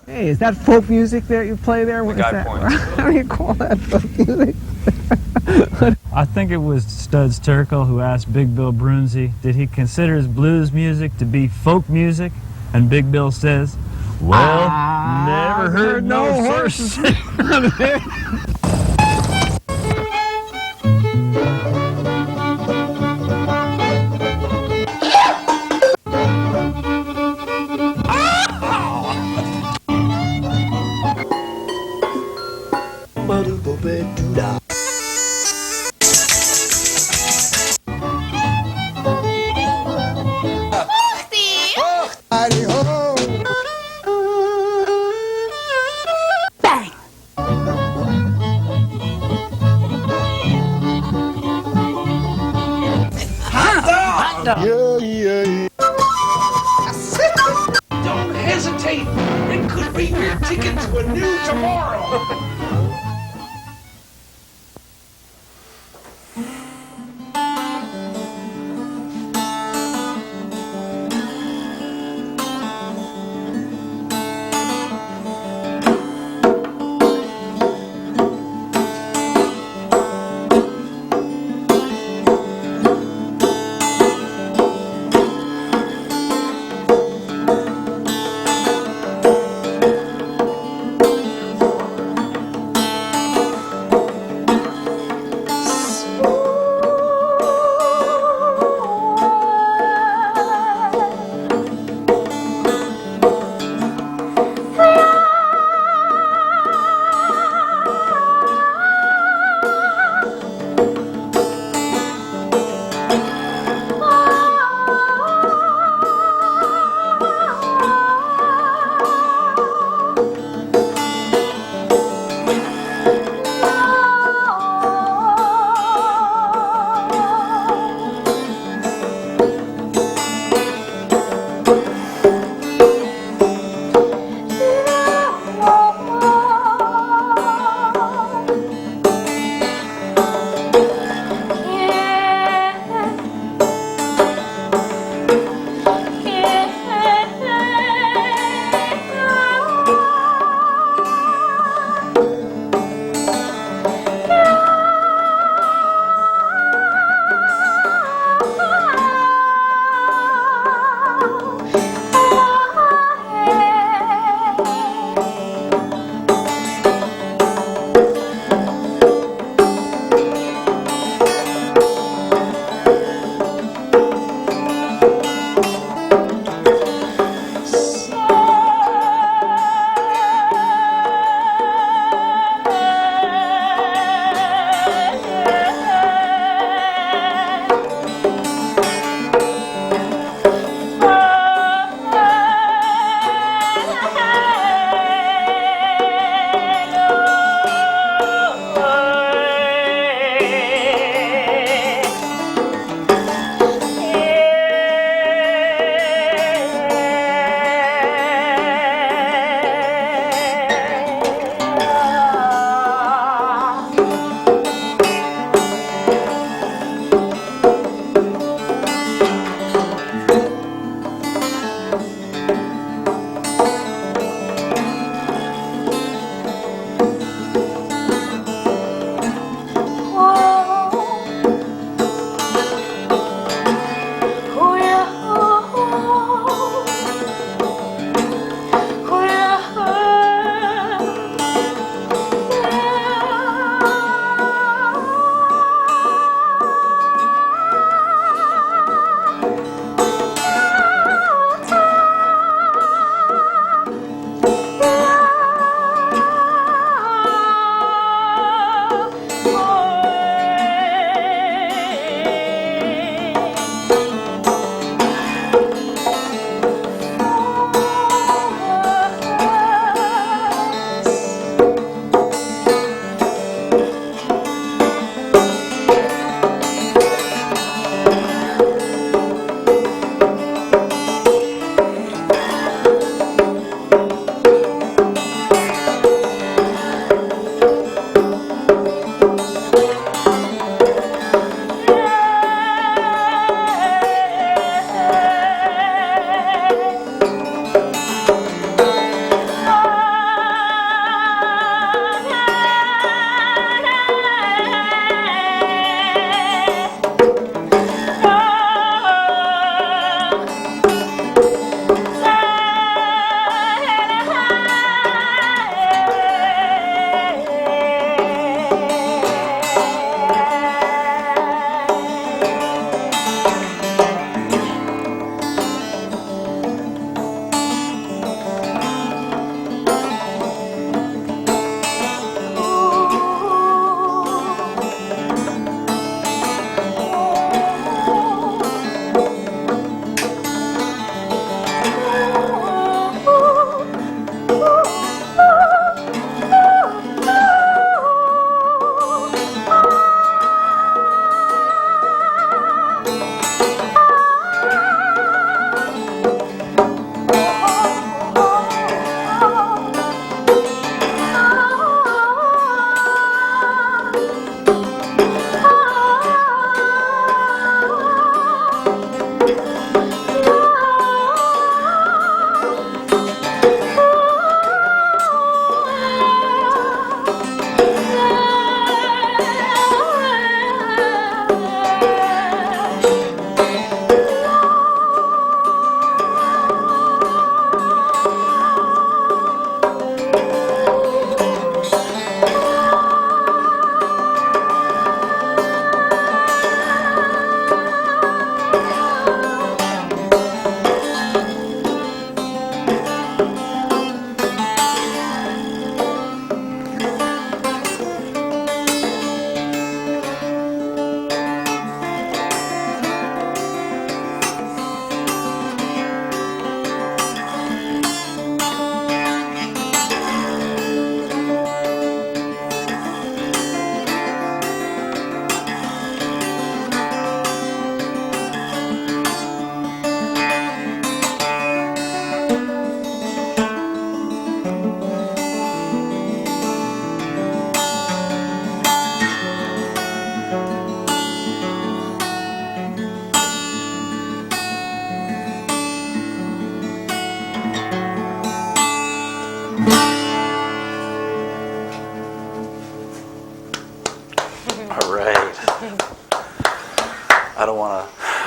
Hey, is that folk music that you play there? What is guy that? points. How do you call that folk music? I think it was Studs Terkel who asked Big Bill Brunzi, did he consider his blues music to be folk music? And Big Bill says, well, never heard no horses. Don't hesitate. It could be your ticket to a new tomorrow.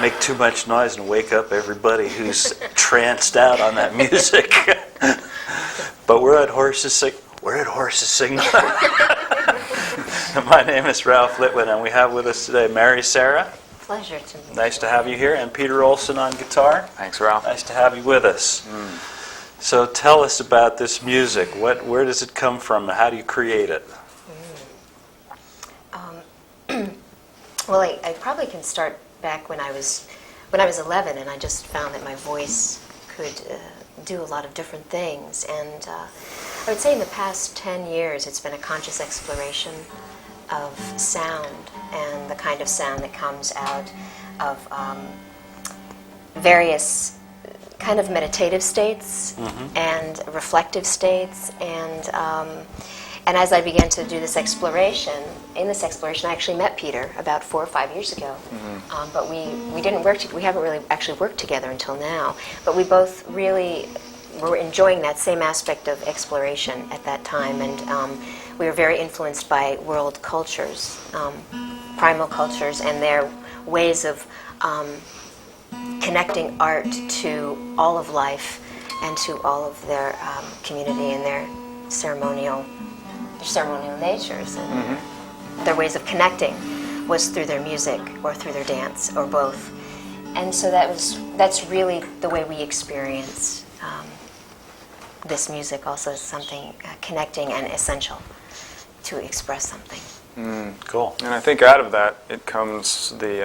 make too much noise and wake up everybody who's tranced out on that music. But we're at Horses Signal. My name is Ralph Litwin, and we have with us today Mary Sarah. Pleasure to meet you. Nice to have you here, and Peter Olsen on guitar. Thanks, Ralph. Nice to have you with us. So tell us about this music. Where does it come from? How do you create it? Well, I probably can start back when I was 11, and I just found that my voice could do a lot of different things. And I would say in the past 10 years, it's been a conscious exploration of sound and the kind of sound that comes out of various kind of meditative states and reflective states, and as I began to do this exploration, I actually met Peter about 4 or 5 years ago. But we didn't work. We haven't really actually worked together until now. But we both really were enjoying that same aspect of exploration at that time, and we were very influenced by world cultures, primal cultures, and their ways of connecting art to all of life and to all of their community and their ceremonial natures, and their ways of connecting was through their music or through their dance or both. And so that's really the way we experience this music, also as something connecting and essential to express something. Cool. And I think out of that, it comes the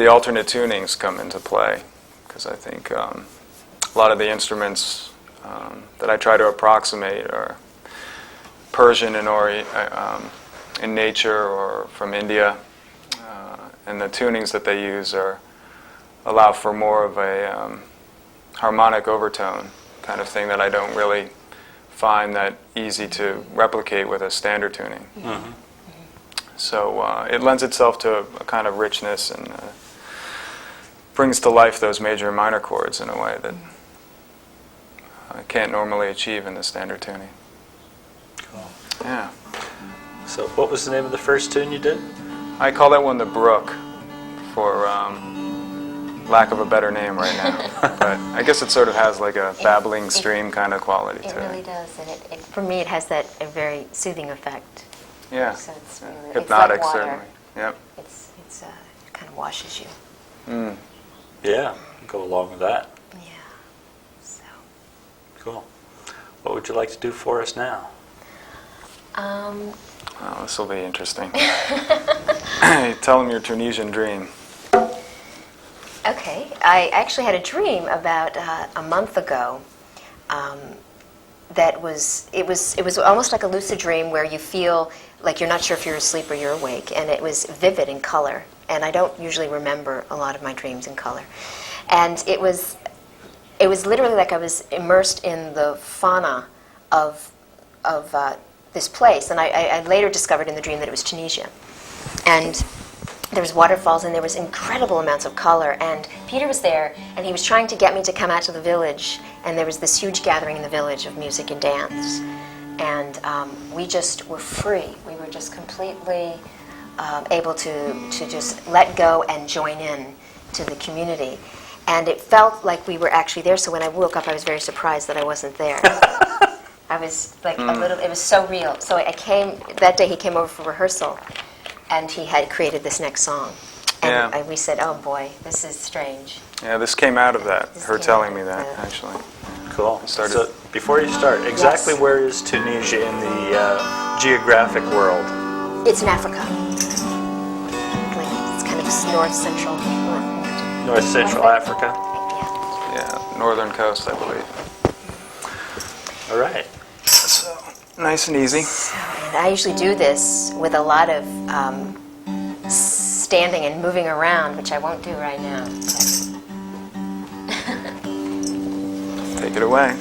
alternate tunings come into play, because I think a lot of the instruments that I try to approximate are Persian in nature or from India, and the tunings that they use allow for more of a harmonic overtone kind of thing that I don't really find that easy to replicate with a standard tuning. So it lends itself to a kind of richness and brings to life those major and minor chords in a way that I can't normally achieve in the standard tuning. Cool. Yeah. So what was the name of the first tune you did? I call that one the Brook, for lack of a better name right now. But I guess it sort of has like a babbling stream kind of quality to it. It really does, and it for me it has that a very soothing effect. Yeah. So it's really, Hypnotic, it's like water. certainly. Yep. It kind of washes you. Yeah, go along with that. Yeah. So. Cool. What would you like to do for us now? Oh, this will be interesting. Tell them your Tunisian dream. Okay, I actually had a dream about a month ago. It was almost like a lucid dream where you feel like you're not sure if you're asleep or you're awake, and it was vivid in color. And I don't usually remember a lot of my dreams in color. And it was literally like I was immersed in the fauna of this place. And I later discovered in the dream that it was Tunisia. And there was waterfalls, and there was incredible amounts of color. And Peter was there, and he was trying to get me to come out to the village. And there was this huge gathering in the village of music and dance. And we just were free. We were just completely able to just let go and join in to the community. And it felt like we were actually there. So when I woke up, I was very surprised that I wasn't there. I was like a little, it was so real. So that day he came over for rehearsal, and he had created this next song. And we said, oh boy, this is strange. Yeah, this came out of that, her telling me that, that. actually. Cool. So before you start, exactly where is Tunisia in the geographic world? It's in Africa. Like, it's kind of north central. North Central Africa? Yeah, northern coast, I believe. All right. So, nice and easy. And I usually do this with a lot of standing and moving around, which I won't do right now. Take it away.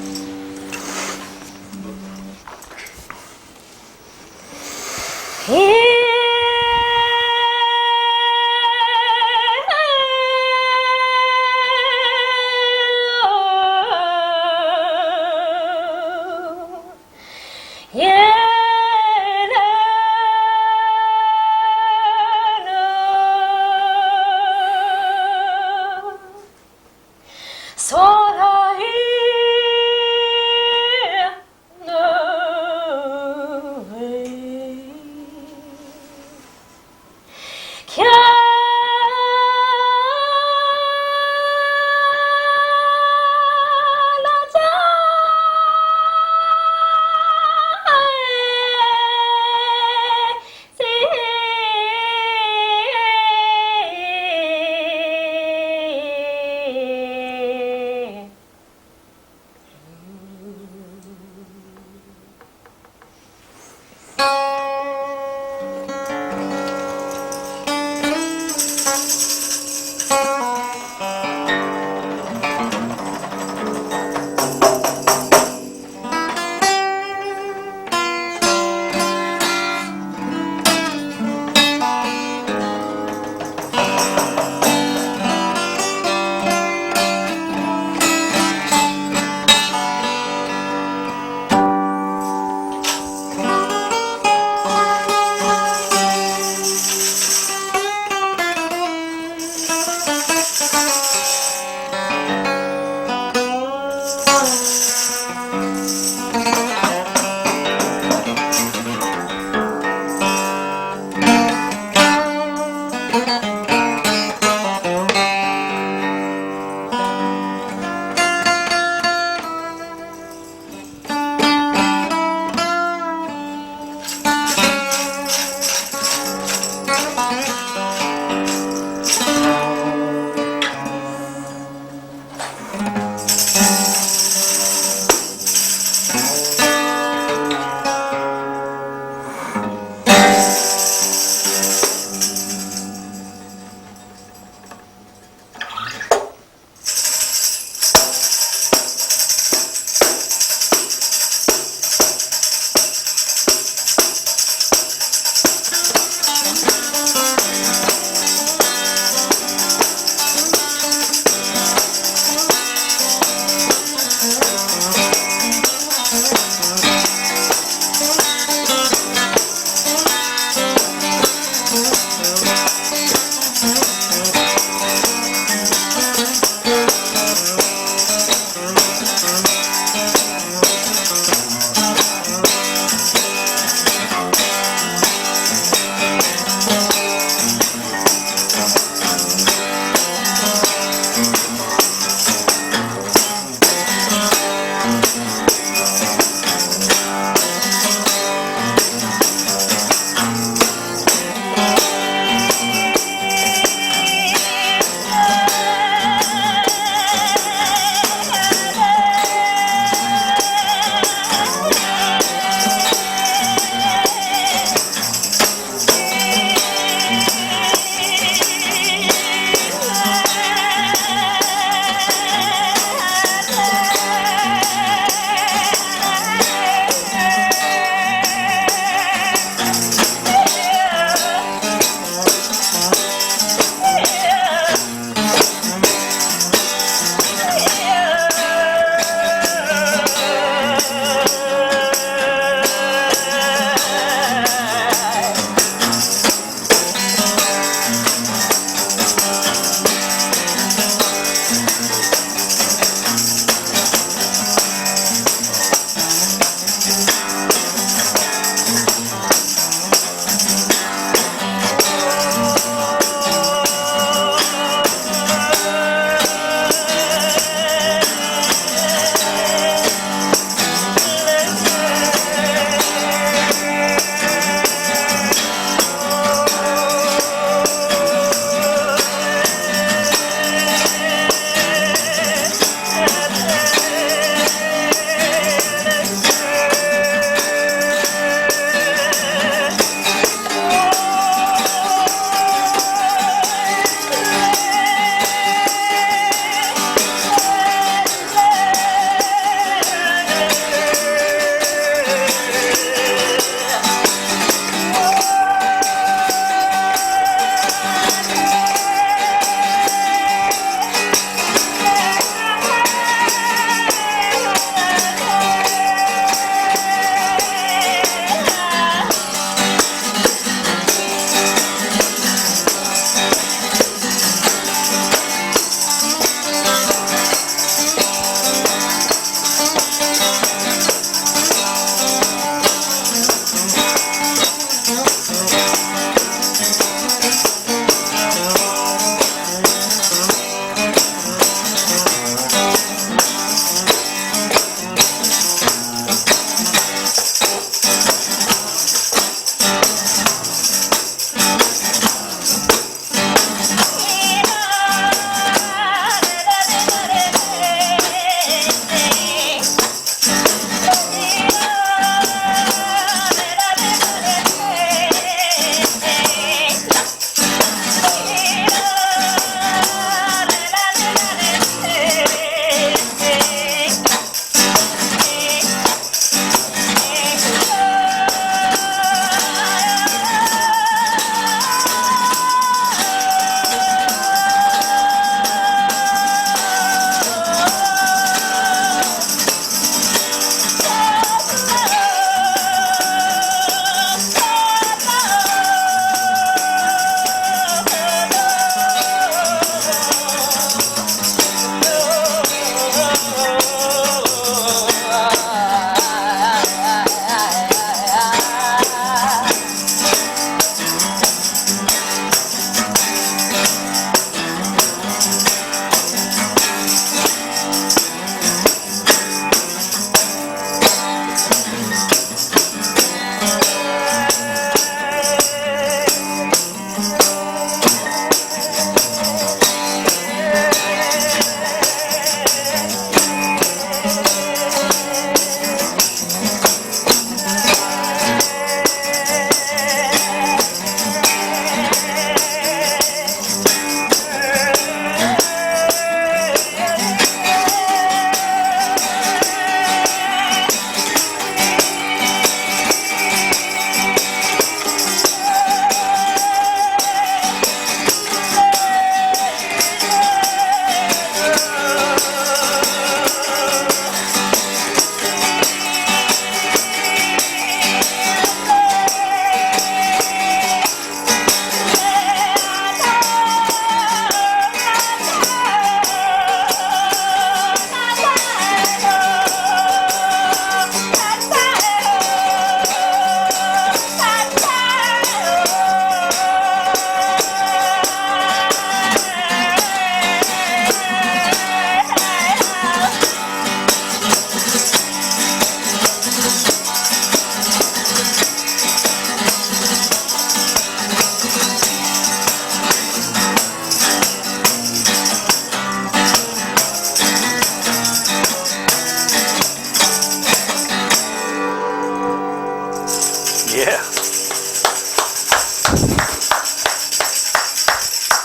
Yeah.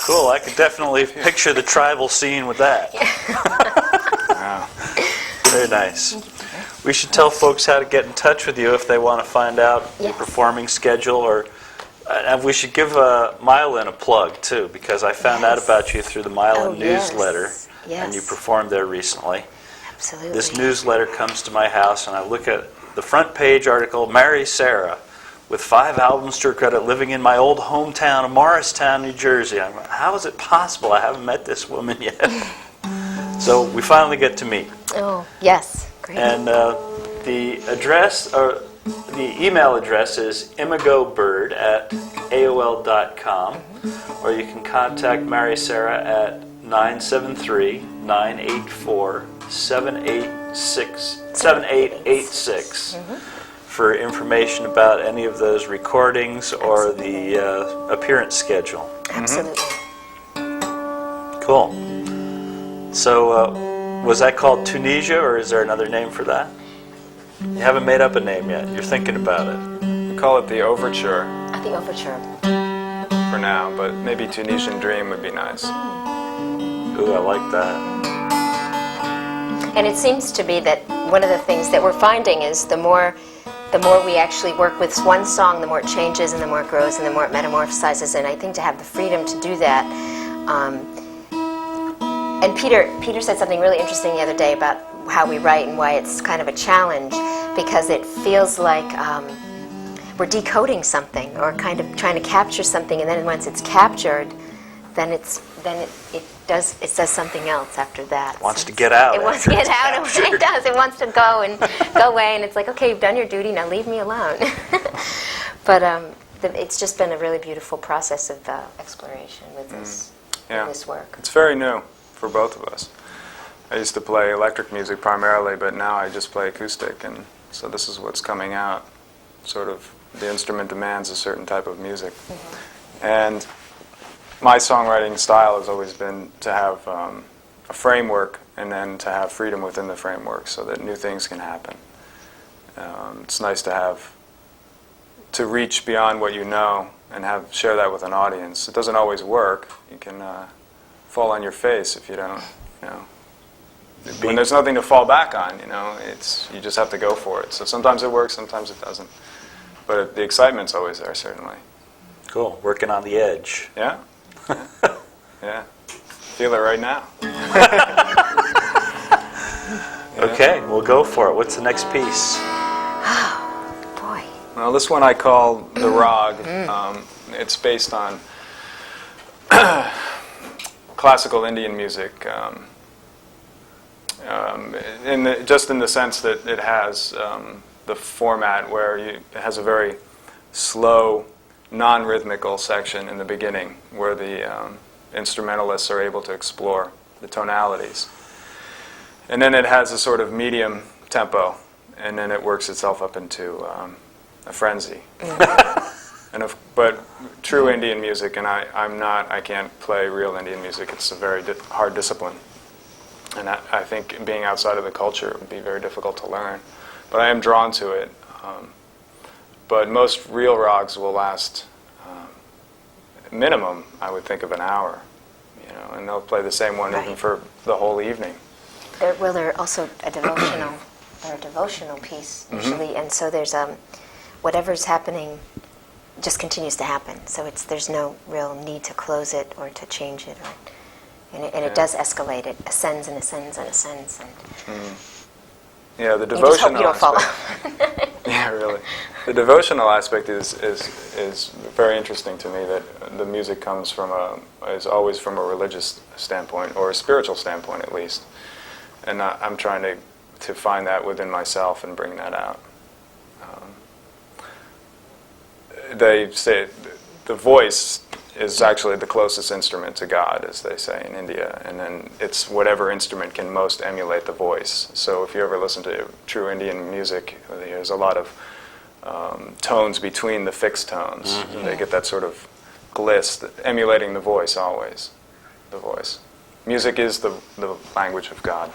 Cool. I could definitely picture the tribal scene with that. Wow. Very nice. We should tell folks how to get in touch with you if they want to find out your Yes. performing schedule, or and we should give Mylan a plug too, because I found out Yes. about you through the Mylan Oh, yes. newsletter, and you Yes. performed there recently. Absolutely. This newsletter comes to my house, and I look at the front page article, Marry Sarah, with 5 albums to her credit, living in my old hometown of Morristown, New Jersey. I'm like, how is it possible? I haven't met this woman yet. So we finally get to meet. Oh, yes. Great. And the address, or the email address is imagobird@aol.com, or you can contact Mary Sarah at 973-984-7886 for information about any of those recordings or the appearance schedule. Absolutely. Cool. So, was that called Tunisia, or is there another name for that? You haven't made up a name yet. You're thinking about it. We call it the Overture At the Overture. for now, but maybe Tunisian Dream would be nice. Ooh, I like that. And it seems to be that one of the things that we're finding is the more we actually work with one song, the more it changes and the more it grows and the more it metamorphosizes. And I think to have the freedom to do that. And Peter said something really interesting the other day about how we write and why it's kind of a challenge, because it feels like we're decoding something or kind of trying to capture something, and then once it's captured, then it does something else after that. It wants to get out. It wants to get out. It does. It wants to go and go away, and it's like, okay, you've done your duty. Now leave me alone. But it's just been a really beautiful process of exploration with this work. It's very new for both of us. I used to play electric music primarily, but now I just play acoustic, and so this is what's coming out. Sort of, the instrument demands a certain type of music. And my songwriting style has always been to have a framework and then to have freedom within the framework so that new things can happen. It's nice to reach beyond what you know and share that with an audience. It doesn't always work. You can fall on your face if you don't, when there's nothing to fall back on, you just have to go for it. So sometimes it works, sometimes it doesn't. But the excitement's always there, certainly. Cool. Working on the edge. Yeah. Yeah. Feel it right now. Okay, we'll go for it. What's the next piece? Boy. Well, this one I call the Rag. It's based on classical Indian music, just in the sense that it has the format where it has a very slow, non-rhythmical section in the beginning where the instrumentalists are able to explore the tonalities. And then it has a sort of medium tempo, and then it works itself up into a frenzy. But true Indian music, and I can't play real Indian music. It's a very hard discipline. And I think being outside of the culture would be very difficult to learn. But I am drawn to it. But most real rags will last minimum, I would think, of an hour. And they'll play the same one even for the whole evening. They're also a devotional piece usually, and so there's whatever's happening just continues to happen. So there's no real need to close it or to change it, and it does escalate. It ascends and ascends and ascends, and yeah, the you just hope devotional you don't fall aspect. off. Yeah, really. The devotional aspect is very interesting to me. That the music comes is always from a religious standpoint or a spiritual standpoint, at least. And I'm trying to find that within myself and bring that out. They say the voice is actually the closest instrument to God, as they say in India, and then it's whatever instrument can most emulate the voice. So if you ever listen to true Indian music, there's a lot of tones between the fixed tones. Mm-hmm. They get that sort of gliss, emulating the voice always, the voice. Music is the language of God.